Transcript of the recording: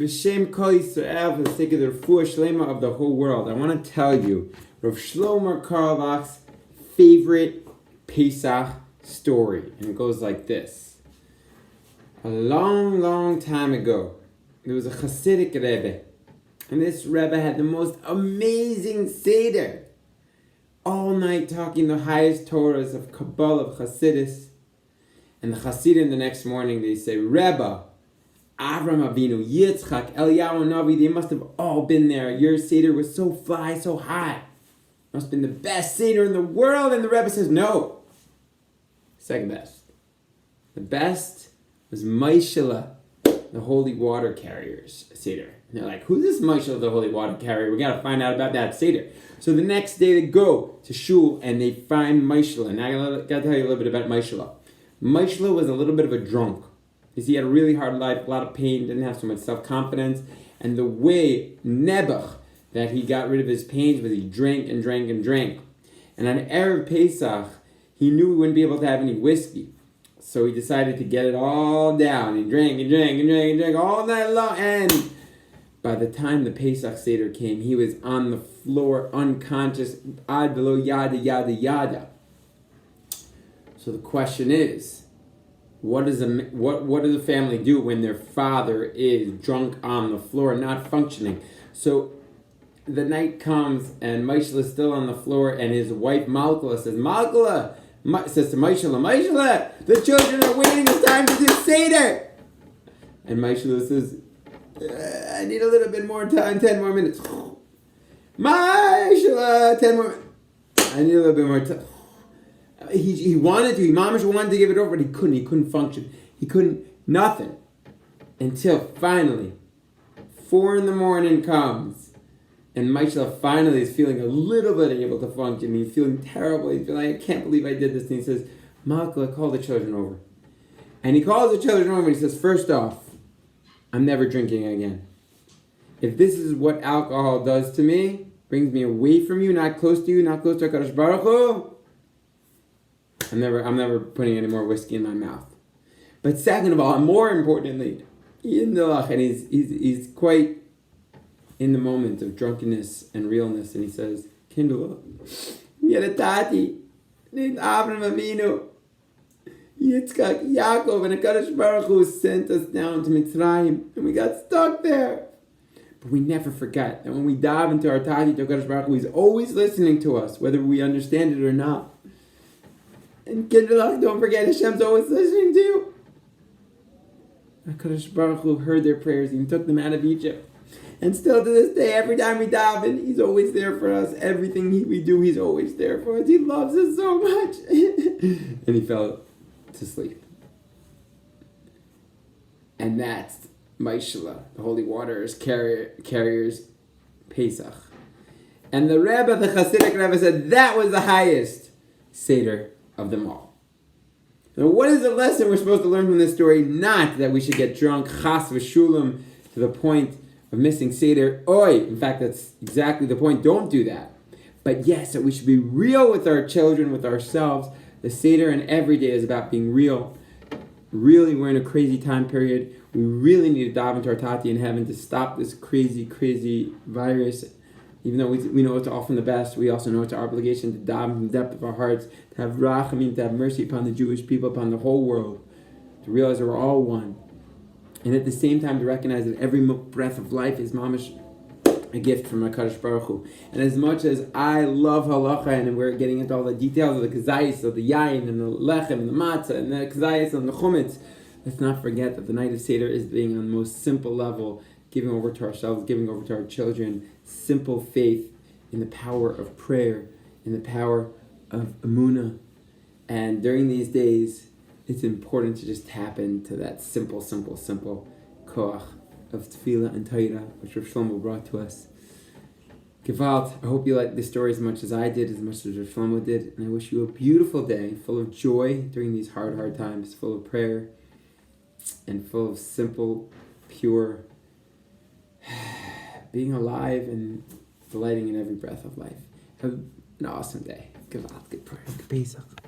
B'Shem Kol Yisrael, for the sake of the refuah shlema of the whole world, I want to tell you Rav Shlomo Karlach's favorite Pesach story. And it goes like this. A long, long time ago, there was a Hasidic Rebbe. And this Rebbe had the most amazing Seder. All night talking the highest Torahs of Kabbalah, of Hasidus. And the Hasidim the next morning, they say, Rebbe, Avram Avinu, Yitzchak, Eliyahu Navi, they must have all been there. Your Seder was so fly, so high. Must have been the best Seder in the world. And the Rebbe says, no. Second best. The best was moishelle, the holy water carriers Seder. And they're like, who's this moishelle, the holy water carrier? We got to find out about that Seder. So the next day they go to shul and they find moishelle. And I got to tell you a little bit about moishelle. Moishelle was a little bit of a drunk. Because he had a really hard life, a lot of pain, didn't have so much self-confidence. And the way Nebuch that he got rid of his pains was he drank and drank and drank. And on Erev Pesach, he knew he wouldn't be able to have any whiskey. So he decided to get it all down. He drank and drank and drank and drank all night long. And by the time the Pesach Seder came, he was on the floor, unconscious, ad below yada, yada, yada. So the question is, what does a family do when their father is drunk on the floor, not functioning? So the night comes and moishelle is still on the floor, and his wife Malkala says, says to moishelle, the children are waiting. It's time to do Seder. And moishelle says, I need a little bit more time, 10 more minutes. Moishelle, 10 more minutes. I need a little bit more time. He wanted to, mamish wanted to give it over, but he couldn't function. He couldn't, nothing. Until finally, 4 a.m. comes, and moishelle finally is feeling a little bit able to function. He's feeling terrible. He's feeling like, I can't believe I did this. And he says, Malkala, call the children over. And he calls the children over and he says, first off, I'm never drinking again. If this is what alcohol does to me, brings me away from you, not close to you, not close to HaKadosh Baruch Hu, I'm never putting any more whiskey in my mouth. But second of all, and more importantly, and he's quite in the moment of drunkenness and realness, and he says, Kindle, we had a tati named Avram Avinu, Yitzchak, Yaakov, and HaKadosh Baruch Hu sent us down to Mitzrayim, and we got stuck there. But we never forget that when we dive into our tati to HaKadosh Baruch Hu, he's always listening to us, whether we understand it or not. And Kindle, don't forget, Hashem's always listening to you. HaKadosh Baruch Hu heard their prayers and took them out of Egypt. And still to this day, every time we daven, he's always there for us. Everything we do, he's always there for us. He loves us so much. And he fell to sleep. And that's moishelle, the holy waters carriers Pesach. And the Rebbe, the Hasidic Rebbe, said that was the highest Seder of them all. Now, what is the lesson we're supposed to learn from this story? Not that we should get drunk, chas v'shulam, to the point of missing Seder. Oi! In fact, that's exactly the point. Don't do that. But yes, that we should be real with our children, with ourselves. The Seder and every day is about being real. Really, we're in a crazy time period. We really need to dive into our tati in heaven to stop this crazy, crazy virus. Even though we know it's all from the best, we also know it's our obligation to dive from the depth of our hearts, to have rachamim, to have mercy upon the Jewish people, upon the whole world, to realize that we're all one. And at the same time to recognize that every breath of life is mamish a gift from HaKadosh Baruch Hu. And as much as I love halacha, and we're getting into all the details of the kazayis, of the yayin, and the lechem, and the matzah, and the kazayis, and the chumetz, let's not forget that the night of Seder is being on the most simple level, giving over to ourselves, giving over to our children, simple faith in the power of prayer, in the power of emunah. And during these days, it's important to just tap into that simple koach of tefillah and Torah, which Rav Shlomo brought to us. Gewalt, I hope you liked this story as much as I did, as much as Rav Shlomo did, and I wish you a beautiful day, full of joy during these hard times, full of prayer, and full of simple, pure being alive and delighting in every breath of life. Have an awesome day. Good prayer. Good Pesach.